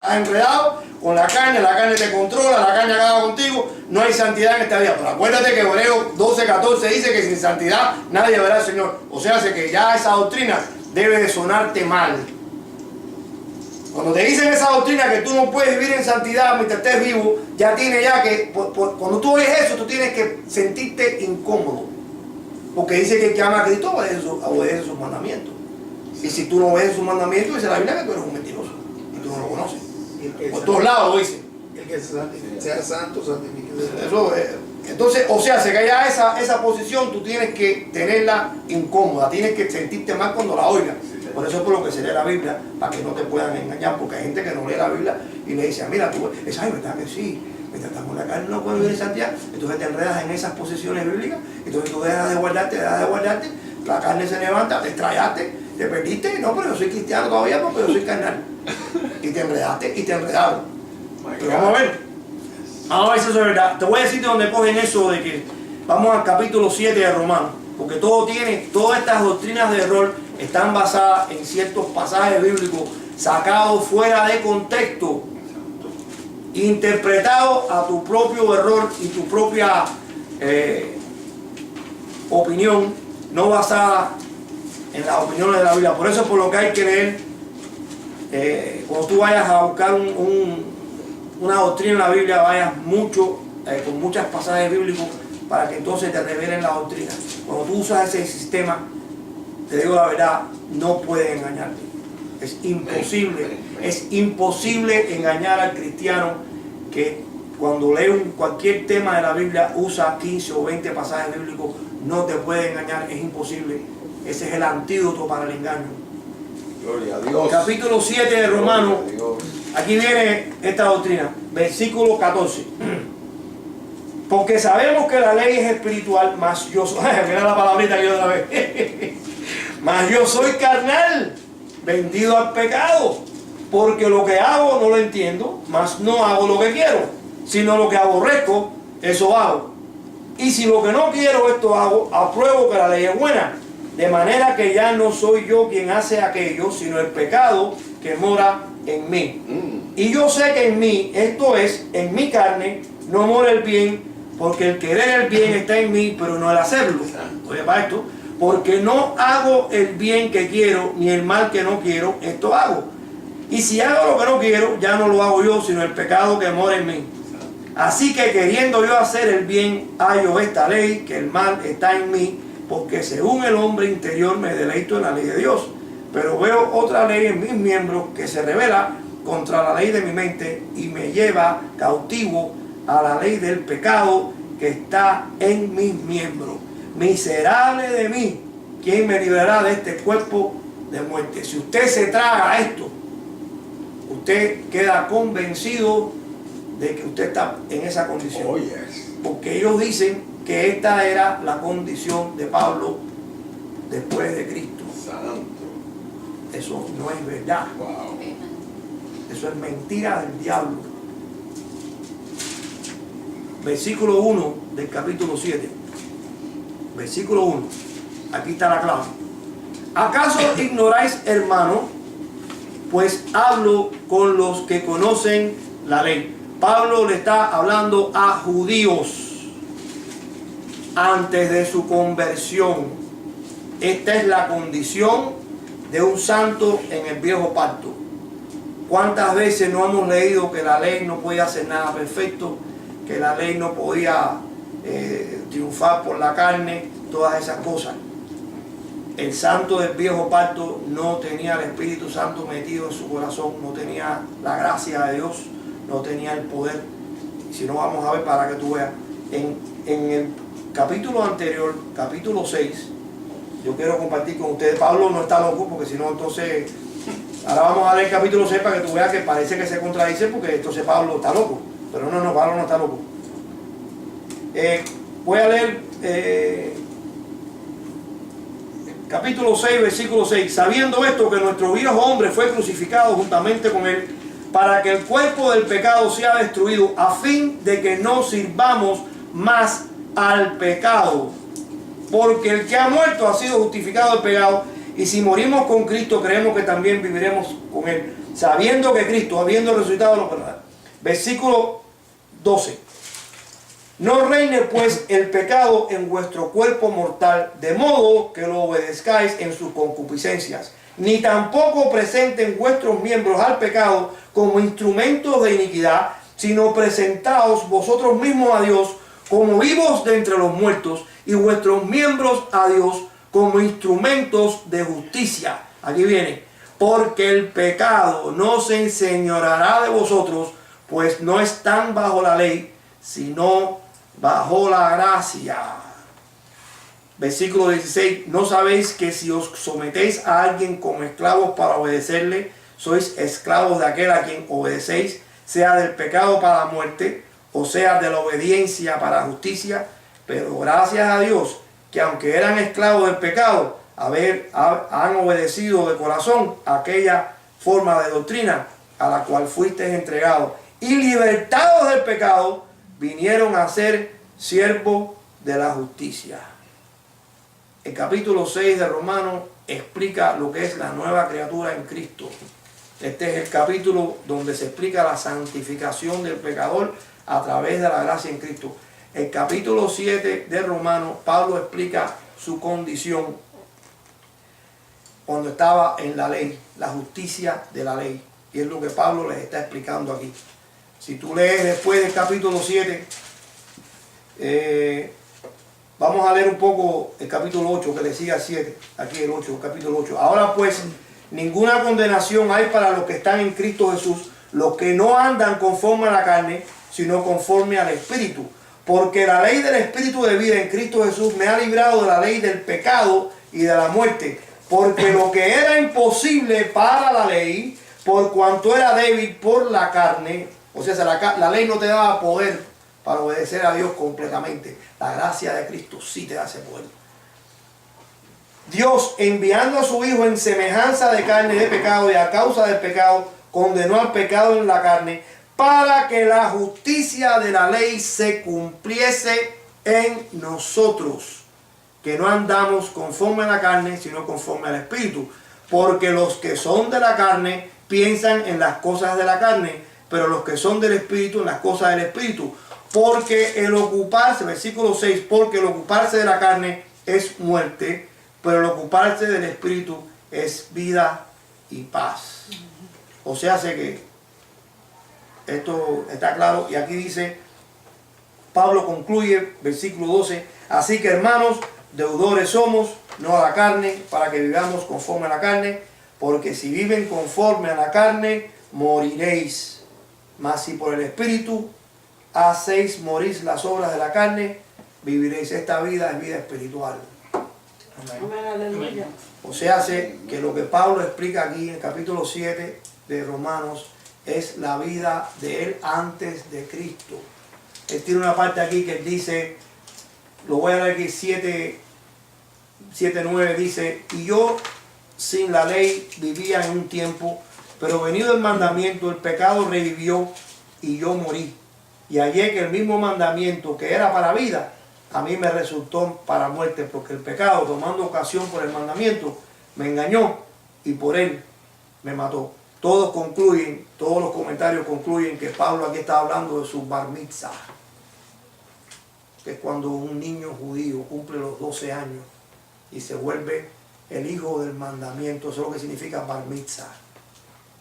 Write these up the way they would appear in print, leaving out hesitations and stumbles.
Estás enredado con la carne te controla, la carne acaba contigo, no hay santidad en esta vida. Pero acuérdate que Hebreos 12:14 dice que sin santidad nadie verá al Señor. O sea, que ya esa doctrina debe de sonarte mal. Cuando te dicen esa doctrina que tú no puedes vivir en santidad mientras estés vivo, ya tiene que, cuando tú oyes eso, tú tienes que sentirte incómodo. Porque dice que el que ama a Cristo obedece sus mandamientos. Y si tú no obedeces sus mandamientos, dice la Biblia que tú eres un mentiroso. Y tú no lo conoces. Por todos lados lo dice. El que sea santo, santifíquese. Entonces, o sea, que ya esa posición tú tienes que tenerla incómoda, tienes que sentirte mal cuando la oigas. Por eso es por lo que se lee la Biblia, para que no te puedan engañar, porque hay gente que no lee la Biblia y le dice, mira, tú, ay, ¿verdad que sí? Mientras estás con la carne no puedes vivir en santidad. Entonces te enredas en esas posiciones bíblicas, entonces tú dejas de guardarte, la carne se levanta, te estrellaste, te perdiste, no, pero yo soy cristiano todavía porque yo soy carnal. Y te enredaste y te enredaron. Pero vamos a ver si eso es verdad. Te voy a decir de dónde cogen eso de que vamos al capítulo 7 de Romanos, porque todas estas doctrinas de error están basadas en ciertos pasajes bíblicos sacados fuera de contexto, interpretados a tu propio error y tu propia opinión, no basada en las opiniones de la Biblia. Por eso es por lo que hay que leer, cuando tú vayas a buscar una doctrina en la Biblia, vayas mucho, con muchos pasajes bíblicos, para que entonces te revelen la doctrina. Cuando tú usas ese sistema, te digo la verdad, no pueden engañarte. Es imposible engañar al cristiano que cuando lee cualquier tema de la Biblia usa 15 o 20 pasajes bíblicos. No te puede engañar, es imposible. Ese es el antídoto para el engaño. Gloria a Dios. Capítulo 7 de Romanos. Aquí viene esta doctrina, versículo 14. Porque sabemos que la ley es espiritual, mas yo soy, mira la palabrita que yo otra vez, mas yo soy carnal, vendido al pecado, porque lo que hago no lo entiendo, mas no hago lo que quiero, sino lo que aborrezco, eso hago. Y si lo que no quiero, esto hago, apruebo que la ley es buena, de manera que ya no soy yo quien hace aquello, sino el pecado que mora en mí. Y yo sé que en mí, esto es, en mi carne, no mora el bien, porque el querer el bien está en mí, pero no el hacerlo. Oye, para esto, porque no hago el bien que quiero, ni el mal que no quiero, esto hago. Y si hago lo que no quiero, ya no lo hago yo, sino el pecado que mora en mí. Así que queriendo yo hacer el bien, hallo esta ley, que el mal está en mí, porque según el hombre interior me deleito en la ley de Dios. Pero veo otra ley en mis miembros que se revela contra la ley de mi mente y me lleva cautivo a la ley del pecado que está en mis miembros. Miserable de mí, ¿quién me librará de este cuerpo de muerte? Si usted se traga esto, usted queda convencido de que usted está en esa condición. Oh, yes. Porque ellos dicen que esta era la condición de Pablo después de Cristo. Santo. Eso no es verdad. Wow. Eso es mentira del diablo. Versículo 1 del capítulo 7. Versículo 1. Aquí está la clave. ¿Acaso ignoráis, hermano? Pues hablo con los que conocen la ley. Pablo le está hablando a judíos antes de su conversión. Esta es la condición de un santo en el viejo pacto. ¿Cuántas veces no hemos leído que la ley no podía hacer nada perfecto? Que la ley no podía triunfar por la carne, todas esas cosas. El santo del viejo pacto no tenía el Espíritu Santo metido en su corazón, no tenía la gracia de Dios, no tenía el poder. Si no, vamos a ver para que tú veas. En el capítulo anterior, capítulo 6, yo quiero compartir con ustedes. Pablo no está loco, porque si no, entonces, ahora vamos a leer el capítulo 6 para que tú veas que parece que se contradice, porque entonces Pablo está loco. Pero no, Pablo no está loco. Voy a leer capítulo 6, versículo 6. Sabiendo esto, que nuestro viejo hombre fue crucificado juntamente con él, para que el cuerpo del pecado sea destruido, a fin de que no sirvamos más al pecado. Porque el que ha muerto ha sido justificado del pecado, y si morimos con Cristo, creemos que también viviremos con él. sabiendo que Cristo, habiendo resucitado los muertos. Versículo 12. No reine pues el pecado en vuestro cuerpo mortal, de modo que lo obedezcáis en sus concupiscencias, ni tampoco presenten vuestros miembros al pecado como instrumentos de iniquidad, sino presentaos vosotros mismos a Dios como vivos de entre los muertos, y vuestros miembros a Dios como instrumentos de justicia. Aquí viene, porque el pecado no se enseñoreará de vosotros, pues no están bajo la ley, sino bajo la gracia. Versículo 16. ¿No sabéis que si os sometéis a alguien como esclavos para obedecerle, sois esclavos de aquel a quien obedecéis, sea del pecado para la muerte, o sea de la obediencia para la justicia? Pero gracias a Dios que aunque eran esclavos del pecado, han obedecido de corazón aquella forma de doctrina a la cual fuisteis entregados, y libertados del pecado, vinieron a ser siervos de la justicia. El capítulo 6 de Romanos explica lo que es la nueva criatura en Cristo. Este es el capítulo donde se explica la santificación del pecador a través de la gracia en Cristo. El capítulo 7 de Romanos, Pablo explica su condición cuando estaba en la ley, la justicia de la ley. Y es lo que Pablo les está explicando aquí. Si tú lees después del capítulo 7, vamos a leer un poco el capítulo 8, que le sigue al 7, aquí el 8, el capítulo 8. Ahora pues, ninguna condenación hay para los que están en Cristo Jesús, los que no andan conforme a la carne, sino conforme al Espíritu. Porque la ley del Espíritu de vida en Cristo Jesús me ha librado de la ley del pecado y de la muerte. Porque lo que era imposible para la ley, por cuanto era débil por la carne, o sea, la ley no te daba poder para obedecer a Dios completamente. La gracia de Cristo sí te da ese poder. Dios, enviando a su Hijo en semejanza de carne de pecado y a causa del pecado, condenó al pecado en la carne, para que la justicia de la ley se cumpliese en nosotros, que no andamos conforme a la carne, sino conforme al Espíritu. Porque los que son de la carne piensan en las cosas de la carne, pero los que son del Espíritu en las cosas del Espíritu. Porque el ocuparse, versículo 6, porque el ocuparse de la carne es muerte, pero el ocuparse del Espíritu es vida y paz. O sea, sé que esto está claro. Y aquí dice, Pablo concluye, versículo 12, así que hermanos, deudores somos, no a la carne, para que vivamos conforme a la carne, porque si viven conforme a la carne, moriréis. Mas si por el Espíritu hacéis morir las obras de la carne, viviréis. Esta vida es vida espiritual. Amén. O sea, hace que lo que Pablo explica aquí en el capítulo 7 de Romanos es la vida de él antes de Cristo. Él tiene una parte aquí que dice, lo voy a leer aquí, 7:9 dice, y yo sin la ley vivía en un tiempo, pero venido el mandamiento, el pecado revivió y yo morí. Y hallé que el mismo mandamiento que era para vida, a mí me resultó para muerte, porque el pecado, tomando ocasión por el mandamiento, me engañó y por él me mató. Todos los comentarios concluyen que Pablo aquí está hablando de su bar mitzvah, que es cuando un niño judío cumple los 12 años y se vuelve el hijo del mandamiento. Eso es lo que significa bar mitzvah.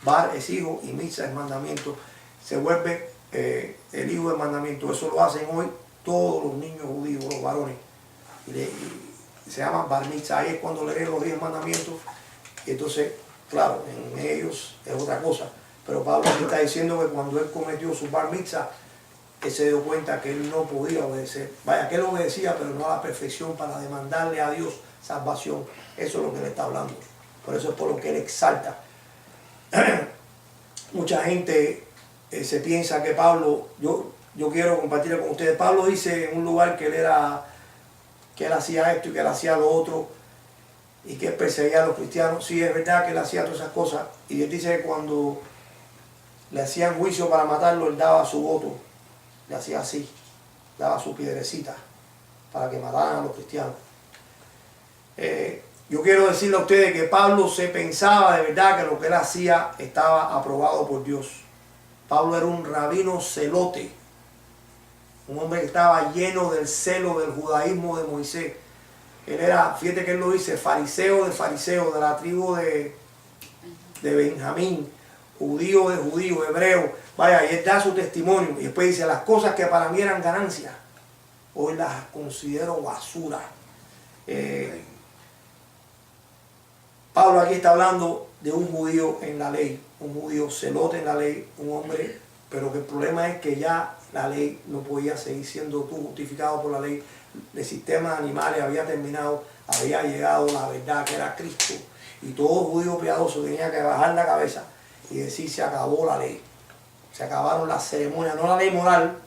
Bar es hijo y mitzvah es mandamiento. Se vuelve el hijo del mandamiento. Eso lo hacen hoy todos los niños judíos, los varones. Y se llaman bar mitzvah. Ahí es cuando leen los 10 mandamientos. Y entonces, claro, en ellos es otra cosa. Pero Pablo está diciendo que cuando él cometió su bar mitzvah, él se dio cuenta que él no podía obedecer. Vaya, que él obedecía, pero no a la perfección para demandarle a Dios salvación. Eso es lo que él está hablando. Por eso es por lo que él exalta. Mucha gente se piensa que Pablo, yo quiero compartir con ustedes, Pablo dice en un lugar que él hacía esto y que él hacía lo otro y que él perseguía a los cristianos. Sí, es verdad que él hacía todas esas cosas, y él dice que cuando le hacían juicio para matarlo, él daba su voto, le hacía así, daba su piedrecita para que mataran a los cristianos. Yo quiero decirle a ustedes que Pablo se pensaba de verdad que lo que él hacía estaba aprobado por Dios. Pablo era un rabino celote, un hombre que estaba lleno del celo del judaísmo de Moisés. Él era, fíjate que él lo dice, fariseo de fariseos, de la tribu de Benjamín, judío de judío, hebreo. Vaya, y él da su testimonio. Y después dice, las cosas que para mí eran ganancias, hoy las considero basura. Pablo aquí está hablando de un judío en la ley, un judío celote en la ley, un hombre, pero que el problema es que ya la ley no podía seguir siendo tú justificado por la ley. El sistema de animales había terminado, había llegado la verdad que era Cristo. Y todo judío piadoso tenía que bajar la cabeza y decir, se acabó la ley. Se acabaron las ceremonias, no la ley moral.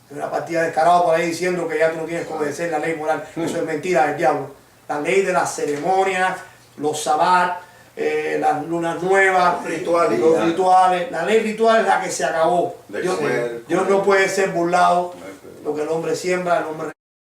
Hay una partida descarada por ahí diciendo que ya tú no tienes que obedecer la ley moral. Eso es mentira del diablo. La ley de las ceremonias, los sabbat, las lunas nuevas, los rituales. La ley ritual es la que se acabó. Dios no puede ser burlado. Lo que el hombre siembra, el hombre